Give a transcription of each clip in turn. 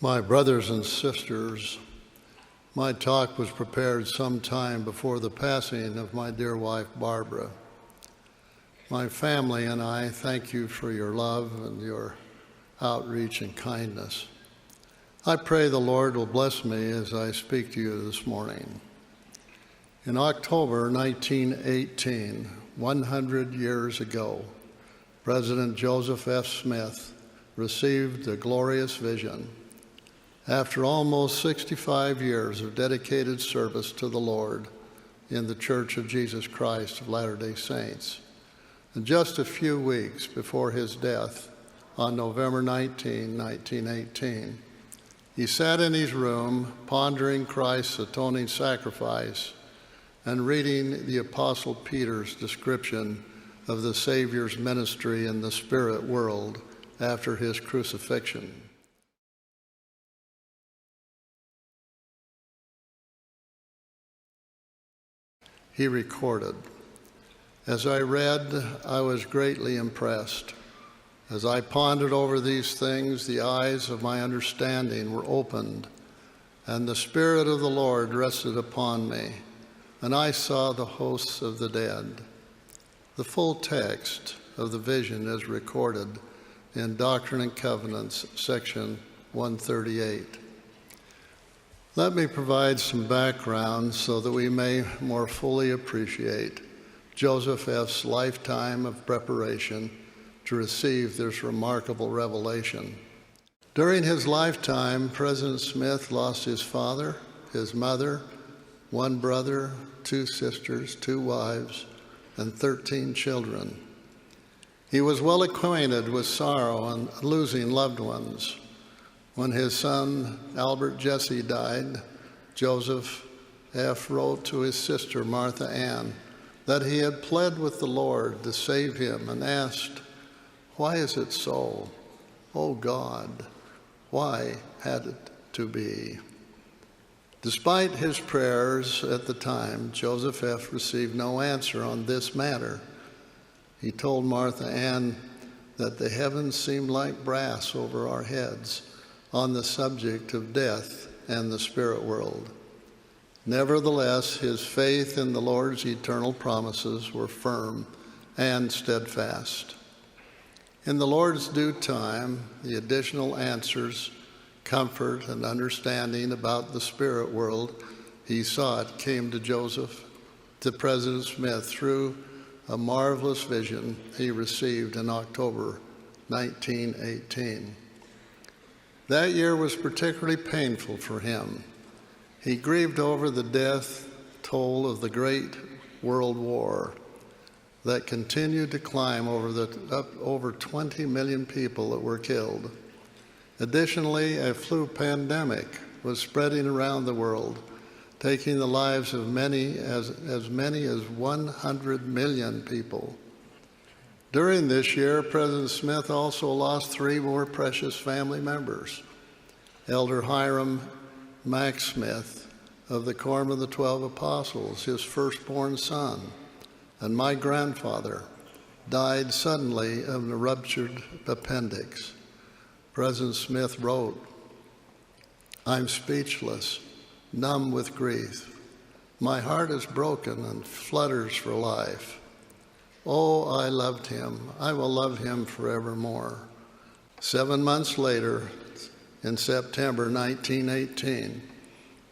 My brothers and sisters, my talk was prepared some time before the passing of my dear wife, Barbara. My family and I thank you for your love and your outreach and kindness. I pray the Lord will bless me as I speak to you this morning. In October 1918, 100 years ago, President Joseph F. Smith received a glorious vision. After almost 65 years of dedicated service to the Lord in the Church of Jesus Christ of Latter-day Saints, and just a few weeks before his death on November 19, 1918, he sat in his room pondering Christ's atoning sacrifice and reading the Apostle Peter's description of the Savior's ministry in the spirit world after his crucifixion. He recorded, "As I read, I was greatly impressed. As I pondered over these things, the eyes of my understanding were opened, and the Spirit of the Lord rested upon me, and I saw the hosts of the dead." The full text of the vision is recorded in Doctrine and Covenants, section 138. Let me provide some background so that we may more fully appreciate Joseph F.'s lifetime of preparation to receive this remarkable revelation. During his lifetime, President Smith lost his father, his mother, one brother, 2 sisters, 2 wives, and 13 children. He was well acquainted with sorrow and losing loved ones. When his son, Albert Jesse, died, Joseph F. wrote to his sister, Martha Ann, that he had pled with the Lord to save him and asked, "Why is it so? Oh God, why had it to be?" Despite his prayers at the time, Joseph F. received no answer on this matter. He told Martha Ann that the heavens seemed like brass over our heads on the subject of death and the spirit world. Nevertheless, his faith in the Lord's eternal promises were firm and steadfast. In the Lord's due time, the additional answers, comfort, and understanding about the spirit world he sought came to President Smith through a marvelous vision he received in October 1918. That year was particularly painful for him. He grieved over the death toll of the Great World War that continued to climb over 20 million people that were killed. Additionally, a flu pandemic was spreading around the world, taking the lives of as many as 100 million people. During this year, President Smith also lost 3 more precious family members: Elder Hiram Max Smith of the Quorum of the 12 Apostles, his firstborn son, and my grandfather died suddenly of a ruptured appendix. President Smith wrote, "I'm speechless, numb with grief. My heart is broken and flutters for life. Oh, I loved him. I will love him forevermore." 7 months later, in September 1918,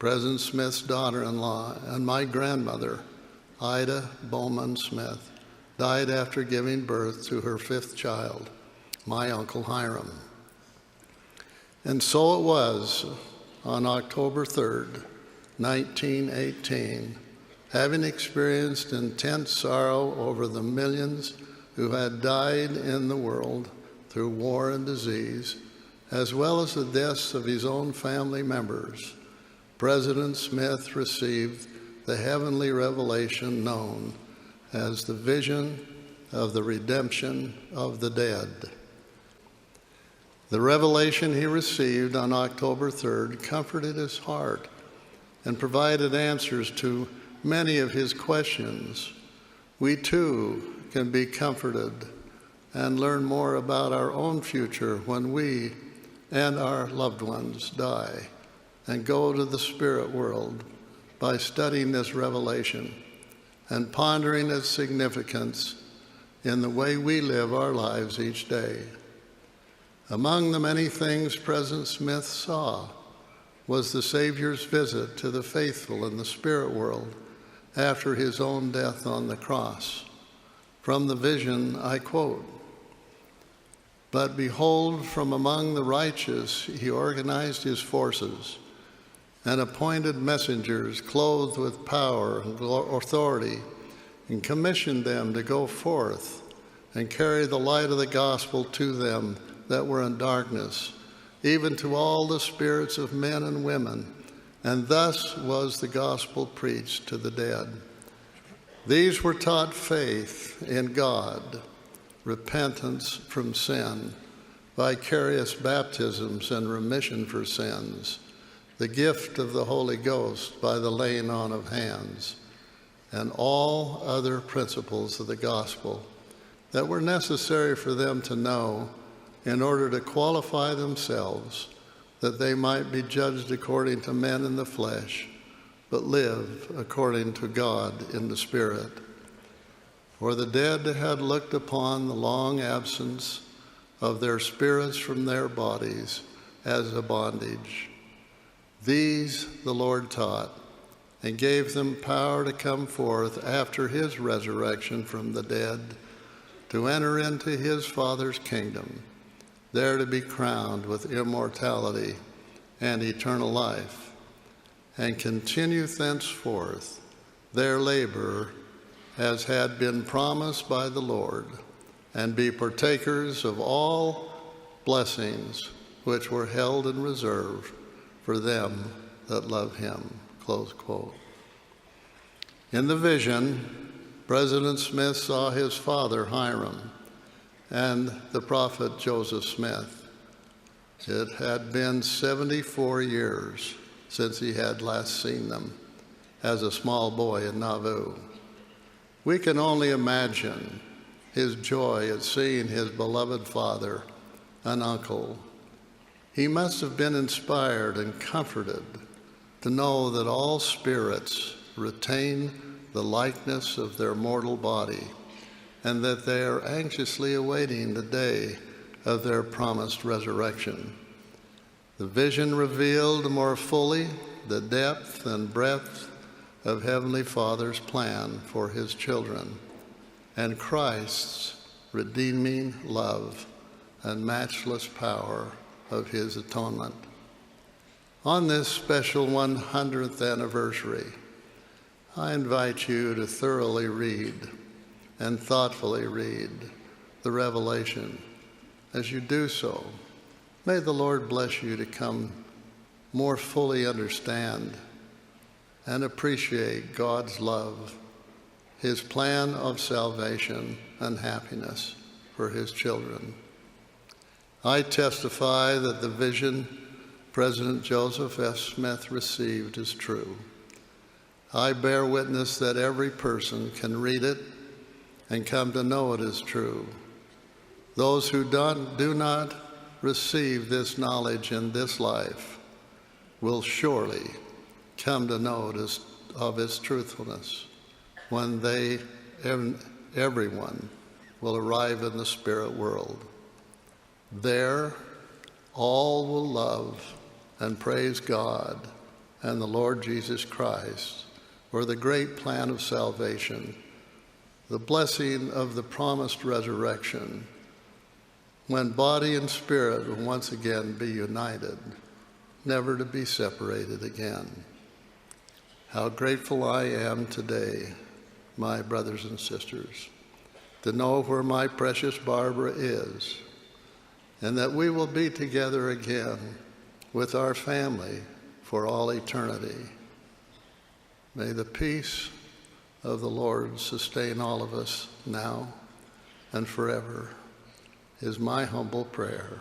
President Smith's daughter-in-law and my grandmother, Ida Bowman Smith, died after giving birth to her 5th child, my Uncle Hiram. And so it was on October 3rd, 1918, having experienced intense sorrow over the millions who had died in the world through war and disease, as well as the deaths of his own family members, President Smith received the heavenly revelation known as the vision of the redemption of the dead. The revelation he received on October 3rd comforted his heart and provided answers to many of his questions. We too can be comforted and learn more about our own future when we, and our loved ones die and go to the spirit world by studying this revelation and pondering its significance in the way we live our lives each day. Among the many things President Smith saw was the Savior's visit to the faithful in the spirit world after his own death on the cross. From the vision, I quote, "But behold, from among the righteous he organized his forces and appointed messengers clothed with power and authority, and commissioned them to go forth and carry the light of the gospel to them that were in darkness, even to all the spirits of men and women, and thus was the gospel preached to the dead. These were taught faith in God, repentance from sin, vicarious baptisms and remission for sins, the gift of the Holy Ghost by the laying on of hands, and all other principles of the gospel that were necessary for them to know in order to qualify themselves, that they might be judged according to men in the flesh, but live according to God in the Spirit. For the dead had looked upon the long absence of their spirits from their bodies as a bondage. These the Lord taught, and gave them power to come forth after his resurrection from the dead, to enter into his Father's kingdom, there to be crowned with immortality and eternal life, and continue thenceforth their labor as had been promised by the Lord, and be partakers of all blessings which were held in reserve for them that love him." Close quote. In the vision, President Smith saw his father Hiram and the prophet Joseph Smith. It had been 74 years since he had last seen them as a small boy in Nauvoo. We can only imagine his joy at seeing his beloved father and uncle. He must have been inspired and comforted to know that all spirits retain the likeness of their mortal body, and that they are anxiously awaiting the day of their promised resurrection. The vision revealed more fully the depth and breadth of Heavenly Father's plan for his children, and Christ's redeeming love and matchless power of his atonement. On this special 100th anniversary, I invite you to thoroughly read and thoughtfully read the Revelation. As you do so, may the Lord bless you to come more fully understand and appreciate God's love, his plan of salvation and happiness for his children. I testify that the vision President Joseph F. Smith received is true. I bear witness that every person can read it and come to know it is true. Those who do not receive this knowledge in this life will surely come to know of its truthfulness when everyone will arrive in the spirit world. There, all will love and praise God and the Lord Jesus Christ for the great plan of salvation, the blessing of the promised resurrection, when body and spirit will once again be united, never to be separated again. How grateful I am today, my brothers and sisters, to know where my precious Barbara is, and that we will be together again with our family for all eternity. May the peace of the Lord sustain all of us now and forever, is my humble prayer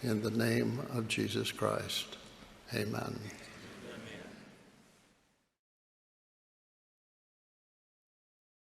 in the name of Jesus Christ. Amen.